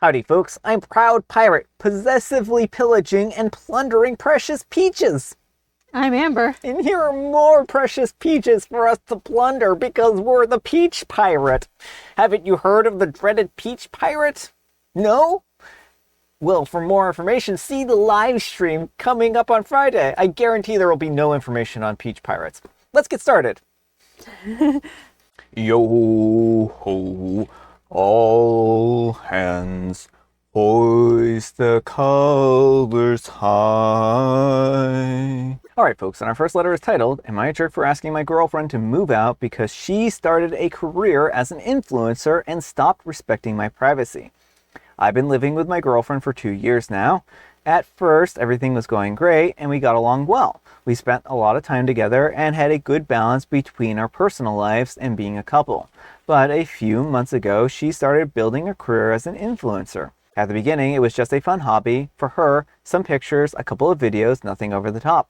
Howdy folks, I'm Proud Pirate, possessively pillaging and plundering precious peaches. I'm Amber. And here are more precious peaches for us to plunder because we're the Peach Pirate. Haven't you heard of the dreaded Peach Pirate? No? Well, for more information, see the live stream coming up on Friday. I guarantee there will be no information on Peach Pirates. Let's get started. Yo ho, all hands, hoist the colors high. Alright folks, and our first letter is titled, Am I a Jerk for Asking My Girlfriend to Move Out Because She Started a Career as an Influencer and Stopped Respecting My Privacy? I've been living with my girlfriend for 2 years now. At first, everything was going great and we got along well. We spent a lot of time together and had a good balance between our personal lives and being a couple. But a few months ago, she started building a career as an influencer. At the beginning, it was just a fun hobby. For her, some pictures, a couple of videos, nothing over the top.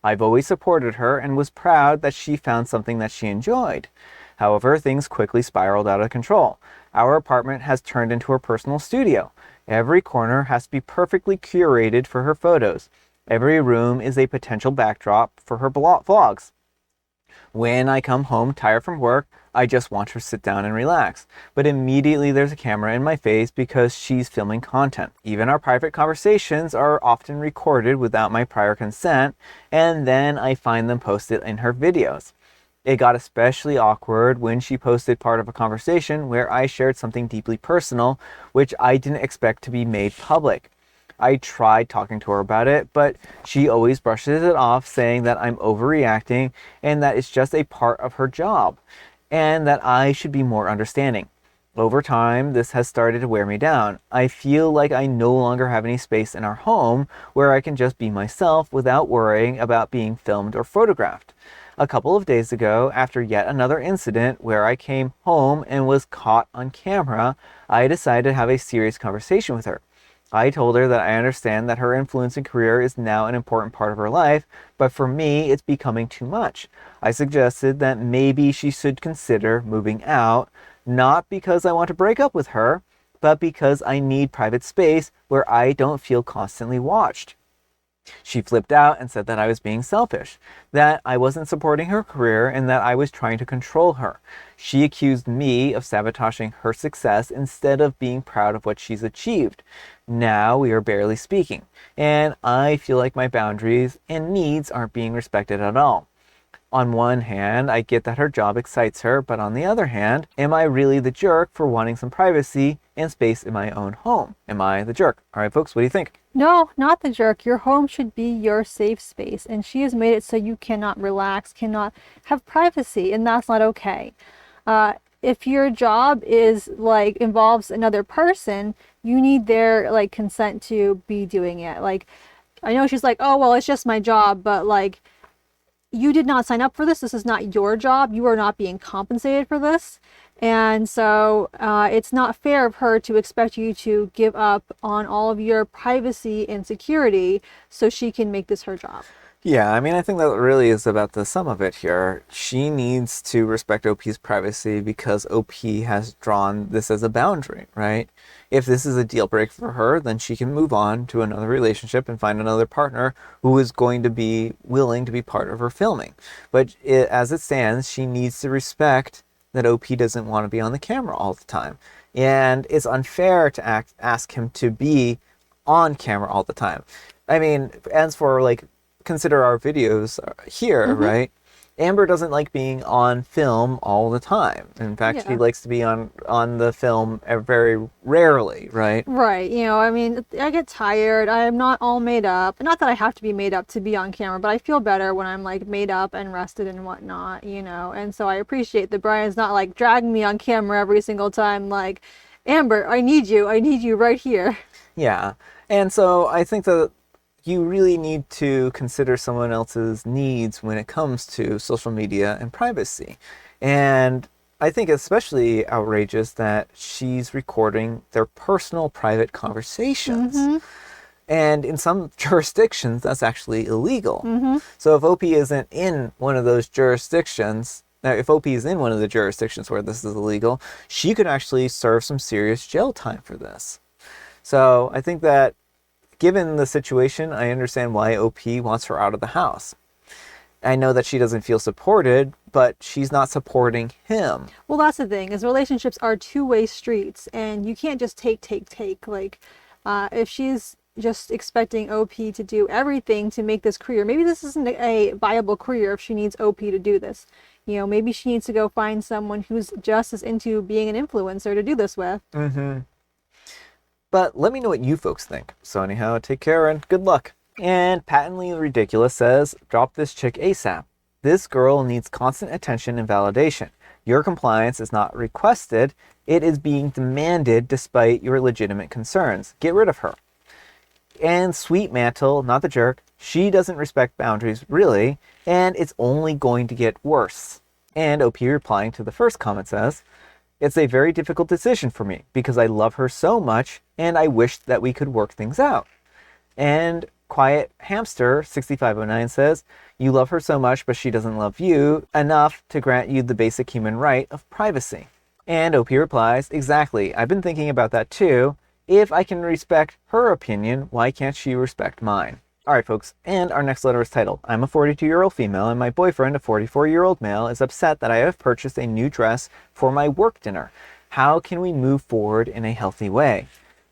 I've always supported her and was proud that she found something that she enjoyed. However, things quickly spiraled out of control. Our apartment has turned into her personal studio. Every corner has to be perfectly curated for her photos. Every room is a potential backdrop for her vlogs. When I come home tired from work, I just want to sit down and relax. But immediately there's a camera in my face because she's filming content. Even our private conversations are often recorded without my prior consent, and then I find them posted in her videos. It got especially awkward when she posted part of a conversation where I shared something deeply personal, which I didn't expect to be made public. I tried talking to her about it, but she always brushes it off, saying that I'm overreacting and that it's just a part of her job, and that I should be more understanding. Over time, this has started to wear me down. I feel like I no longer have any space in our home where I can just be myself without worrying about being filmed or photographed. A couple of days ago, after yet another incident where I came home and was caught on camera, I decided to have a serious conversation with her. I told her that I understand that her influencing career is now an important part of her life, but for me, it's becoming too much. I suggested that maybe she should consider moving out, not because I want to break up with her, but because I need private space where I don't feel constantly watched. She flipped out and said that I was being selfish, that I wasn't supporting her career, and that I was trying to control her. She accused me of sabotaging her success instead of being proud of what she's achieved. Now we are barely speaking, and I feel like my boundaries and needs aren't being respected at all. On one hand, I get that her job excites her, but on the other hand, am I really the jerk for wanting some privacy and space in my own home? Am I the jerk? All right, folks, what do you think? No, not the jerk. Your home should be your safe space, and she has made it so you cannot relax, cannot have privacy, and that's not okay. If your job is involves another person, you need their consent to be doing it. I know she's like, oh well, it's just my job, but you did not sign up for this. This is not your job. You are not being compensated for this. And so it's not fair of her to expect you to give up on all of your privacy and security so she can make this her job. Yeah, I mean, I think that really is about the sum of it here. She needs to respect OP's privacy because OP has drawn this as a boundary, right? If this is a deal breaker for her, then she can move on to another relationship and find another partner who is going to be willing to be part of her filming. But as it stands, she needs to respect that OP doesn't want to be on the camera all the time. And it's unfair to ask him to be on camera all the time. I mean, as for consider our videos here, right? Amber doesn't like being on film all the time. In fact, she likes to be on the film very rarely, right? Right. I mean, I get tired. I'm not all made up. Not that I have to be made up to be on camera, but I feel better when I'm made up and rested and whatnot, And so I appreciate that Brian's not dragging me on camera every single time. Amber, I need you right here. Yeah. And so I think that you really need to consider someone else's needs when it comes to social media and privacy. And I think especially outrageous that she's recording their personal private conversations. And in some jurisdictions, that's actually illegal. So if OP isn't in one of those jurisdictions, if OP is in one of the jurisdictions where this is illegal, she could actually serve some serious jail time for this. So I think that given the situation, I understand why OP wants her out of the house. I know that she doesn't feel supported, but she's not supporting him. Well, that's the thing, is relationships are two-way streets, and you can't just take. Like, if she's just expecting OP to do everything to make this career, maybe this isn't a viable career if she needs OP to do this. You know, maybe she needs to go find someone who's just as into being an influencer to do this with. Mm-hmm. But let me know what you folks think. So anyhow, take care and good luck. And Patently Ridiculous says, drop this chick ASAP. This girl needs constant attention and validation. Your compliance is not requested, it is being demanded despite your legitimate concerns. Get rid of her. And Sweet Mantle, not the jerk, she doesn't respect boundaries really, and it's only going to get worse. And OP replying to the first comment says, it's a very difficult decision for me because I love her so much and I wish that we could work things out. And Quiet Hamster 6509 says, you love her so much, but she doesn't love you enough to grant you the basic human right of privacy. And OP replies, exactly, I've been thinking about that too. If I can respect her opinion, why can't she respect mine? Alright folks, and our next letter is titled, I'm a 42-year-old female and my boyfriend, a 44-year-old male, is upset that I have purchased a new dress for my work dinner. How can we move forward in a healthy way?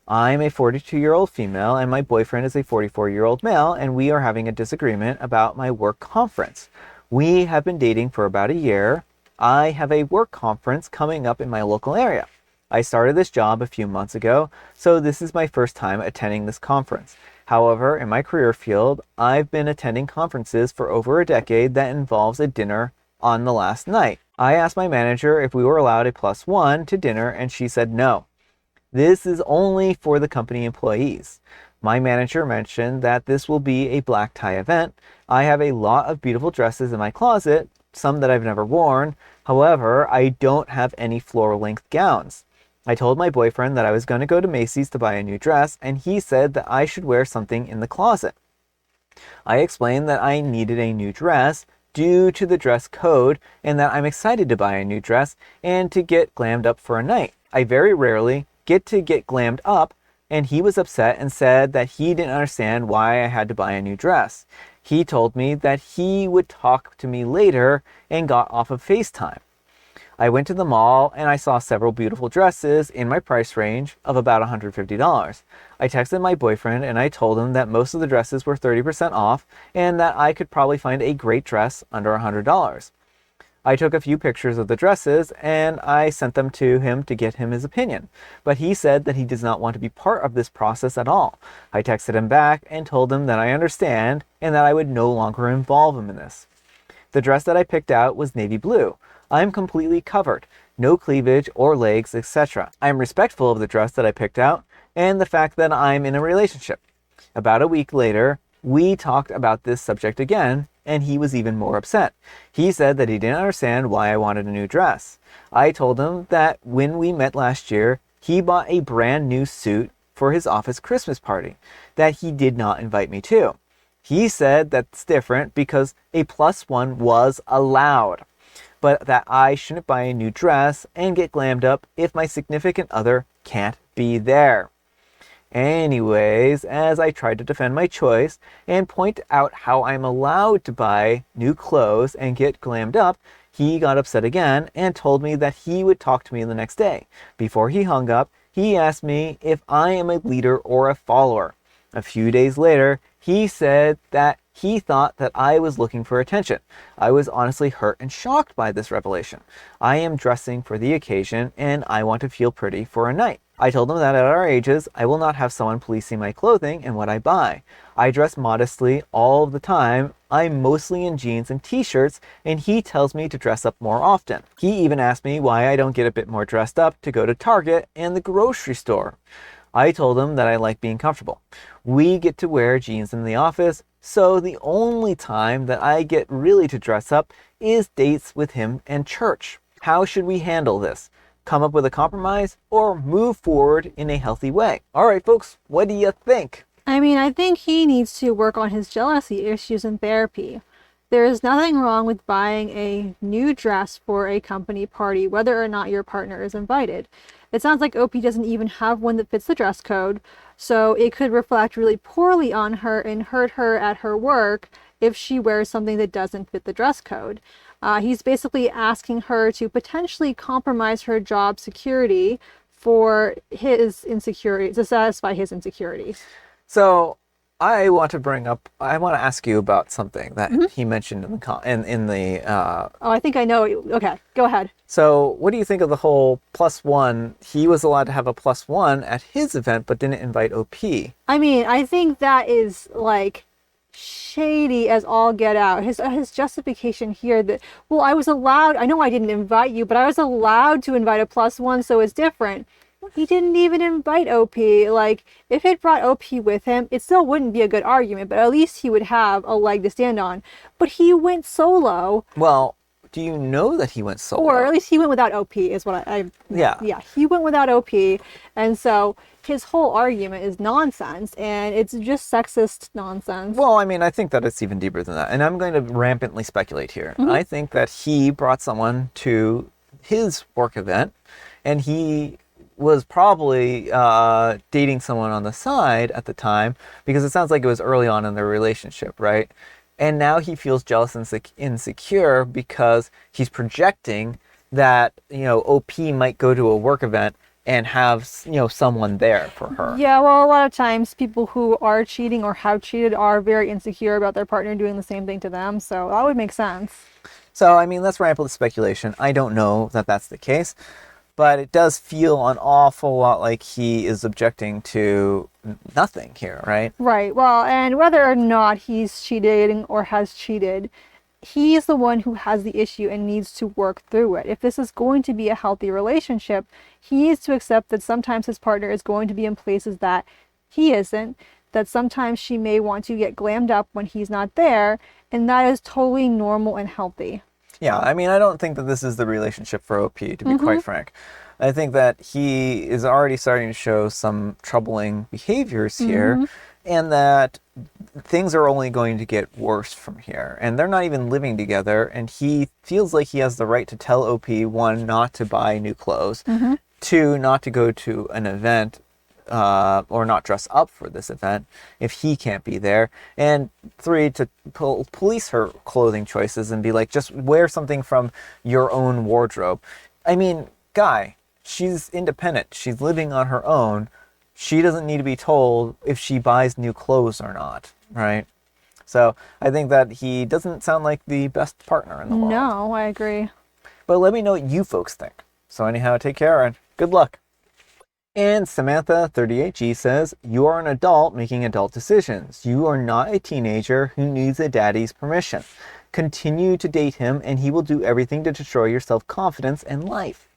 I'm a 42-year-old female and my boyfriend is a 44-year-old male, and we are having a disagreement about my work conference. We have been dating for about a year. I have a work conference coming up in my local area. I started this job a few months ago, so this is my first time attending this conference. However, in my career field, I've been attending conferences for over a decade that involves a dinner on the last night. I asked my manager if we were allowed a +1 to dinner, and she said no. This is only for the company employees. My manager mentioned that this will be a black tie event. I have a lot of beautiful dresses in my closet, some that I've never worn. However, I don't have any floor-length gowns. I told my boyfriend that I was going to go to Macy's to buy a new dress, and he said that I should wear something in the closet. I explained that I needed a new dress due to the dress code and that I'm excited to buy a new dress and to get glammed up for a night. I very rarely get glammed up, and he was upset and said that he didn't understand why I had to buy a new dress. He told me that he would talk to me later and got off of FaceTime. I went to the mall and I saw several beautiful dresses in my price range of about $150. I texted my boyfriend and I told him that most of the dresses were 30% off and that I could probably find a great dress under $100. I took a few pictures of the dresses and I sent them to him to get him his opinion, but he said that he does not want to be part of this process at all. I texted him back and told him that I understand and that I would no longer involve him in this. The dress that I picked out was navy blue. I'm completely covered, no cleavage or legs, etc. I am respectful of the dress that I picked out and the fact that I'm in a relationship. About a week later, we talked about this subject again, and he was even more upset. He said that he didn't understand why I wanted a new dress. I told him that when we met last year, he bought a brand new suit for his office Christmas party that he did not invite me to. He said that's different because a +1 was allowed, but that I shouldn't buy a new dress and get glammed up if my significant other can't be there. Anyways, as I tried to defend my choice and point out how I'm allowed to buy new clothes and get glammed up, he got upset again and told me that he would talk to me the next day. Before he hung up, he asked me if I am a leader or a follower. A few days later, he said that he thought that I was looking for attention. I was honestly hurt and shocked by this revelation. I am dressing for the occasion and I want to feel pretty for a night. I told him that at our ages, I will not have someone policing my clothing and what I buy. I dress modestly all the time. I'm mostly in jeans and t-shirts, and he tells me to dress up more often. He even asked me why I don't get a bit more dressed up to go to Target and the grocery store. I told him that I like being comfortable. We get to wear jeans in the office, so the only time that I get really to dress up is dates with him and church. How should we handle this? Come up with a compromise or move forward in a healthy way? All right, folks, what do you think? I mean, I think he needs to work on his jealousy issues in therapy. There is nothing wrong with buying a new dress for a company party, whether or not your partner is invited. It sounds like OP doesn't even have one that fits the dress code. So it could reflect really poorly on her and hurt her at her work if she wears something that doesn't fit the dress code. He's basically asking her to potentially compromise her job security for his insecurity, to satisfy his insecurities. So I want to ask you about something that he mentioned in the Oh, I think I know. Okay, go ahead. So what do you think of the whole +1? He was allowed to have a +1 at his event, but didn't invite OP. I mean, I think that is like shady as all get out. His justification here that, well, I was allowed, I know I didn't invite you, but I was allowed to invite a +1, so it's different. He didn't even invite OP. Like, if it brought OP with him, it still wouldn't be a good argument, but at least he would have a leg to stand on. But he went solo. Well, do you know that he went solo? Or at least he went without OP is what yeah, he went without OP. And so his whole argument is nonsense, and it's just sexist nonsense. Well, I mean, I think that it's even deeper than that. And I'm going to rampantly speculate here. I think that he brought someone to his work event, and he was probably dating someone on the side at the time, because it sounds like it was early on in their relationship, right? And now he feels jealous and insecure because he's projecting that, OP might go to a work event and have, someone there for her. Yeah, well, a lot of times people who are cheating or have cheated are very insecure about their partner doing the same thing to them. So that would make sense. So, I mean, that's rampant speculation. I don't know that that's the case, but it does feel an awful lot like he is objecting to nothing here, right? Right. Well, and whether or not he's cheating or has cheated, he's the one who has the issue and needs to work through it. If this is going to be a healthy relationship, he needs to accept that sometimes his partner is going to be in places that he isn't, that sometimes she may want to get glammed up when he's not there, and that is totally normal and healthy. Yeah, I mean, I don't think that this is the relationship for OP, to be quite frank. I think that he is already starting to show some troubling behaviors here, and that things are only going to get worse from here. And they're not even living together, and he feels like he has the right to tell OP, 1, not to buy new clothes, 2, not to go to an event, or not dress up for this event if he can't be there, and 3, to police her clothing choices and be like, just wear something from your own wardrobe. I mean, guy, she's independent. She's living on her own. She doesn't need to be told if she buys new clothes or not, right? So I think that he doesn't sound like the best partner in the world. No, I agree. But let me know what you folks think. So anyhow, take care and good luck. And Samantha 38G says, you are an adult making adult decisions. You are not a teenager who needs a daddy's permission. Continue to date him and he will do everything to destroy your self-confidence and life.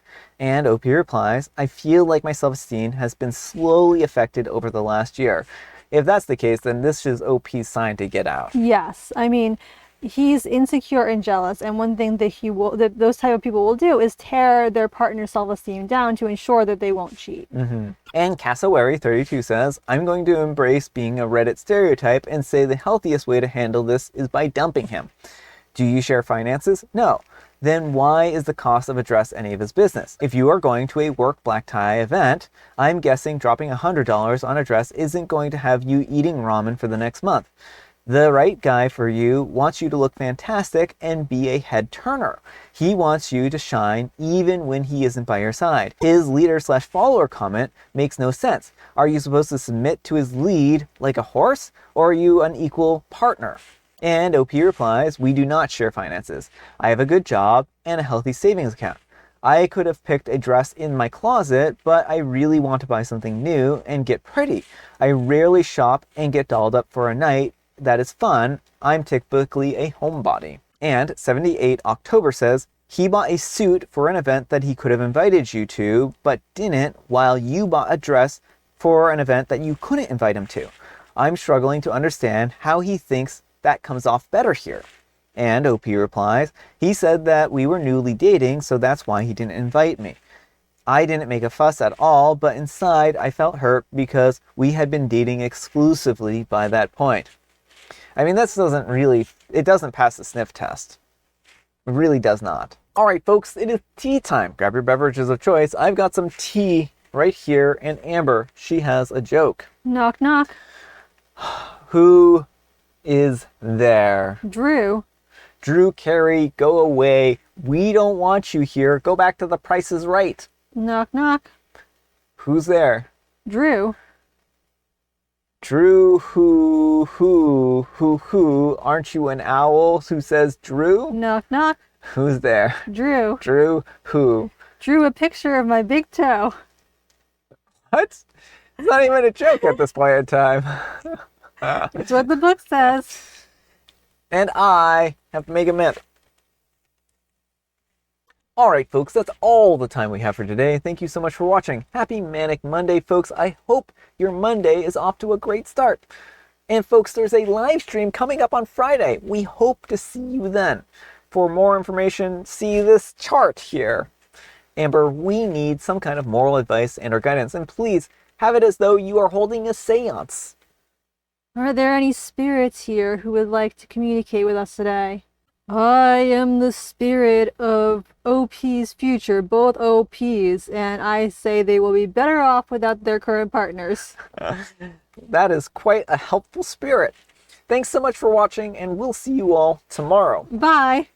And OP replies, I feel like my self-esteem has been slowly affected over the last year. If that's the case, then this is OP's sign to get out. Yes. I mean, he's insecure and jealous, and one thing that those type of people will do is tear their partner's self-esteem down to ensure that they won't cheat. And Cassowary32 says, I'm going to embrace being a Reddit stereotype and say the healthiest way to handle this is by dumping him. Do you share finances? No. Then why is the cost of a dress any of his business? If you are going to a work black tie event, I'm guessing dropping $100 on a dress isn't going to have you eating ramen for the next month. The right guy for you wants you to look fantastic and be a head turner. He wants you to shine even when he isn't by your side. His leader/follower comment makes no sense. Are you supposed to submit to his lead like a horse, or are you an equal partner? And OP replies, we do not share finances. I have a good job and a healthy savings account. I could have picked a dress in my closet, but I really want to buy something new and get pretty. I rarely shop and get dolled up for a night that is fun. I'm typically a homebody. And 78 October says, he bought a suit for an event that he could have invited you to, but didn't, while you bought a dress for an event that you couldn't invite him to. I'm struggling to understand how he thinks that comes off better here. And OP replies, he said that we were newly dating, so that's why he didn't invite me. I didn't make a fuss at all, but inside I felt hurt because we had been dating exclusively by that point. I mean, this it doesn't pass the sniff test. It really does not. All right, folks, it is tea time. Grab your beverages of choice. I've got some tea right here. And Amber, she has a joke. Knock, knock. Who is there? Drew. Drew Carey, go away. We don't want you here. Go back to The Price is Right. Knock, knock. Who's there? Drew. Drew, who? Aren't you an owl? Who says Drew? Knock, knock. Who's there? Drew. Drew, who? Drew a picture of my big toe. What? It's not even a joke at this point in time. That's what the book says. And I have Mega Myth. Alright folks, that's all the time we have for today. Thank you so much for watching. Happy Manic Monday, folks. I hope your Monday is off to a great start. And folks, there's a live stream coming up on Friday. We hope to see you then. For more information, see this chart here. Amber, we need some kind of moral advice and or guidance. And please, have it as though you are holding a seance. Are there any spirits here who would like to communicate with us today? I am the spirit of OP's future, both OPs, and I say they will be better off without their current partners. That is quite a helpful spirit. Thanks so much for watching, and we'll see you all tomorrow. Bye!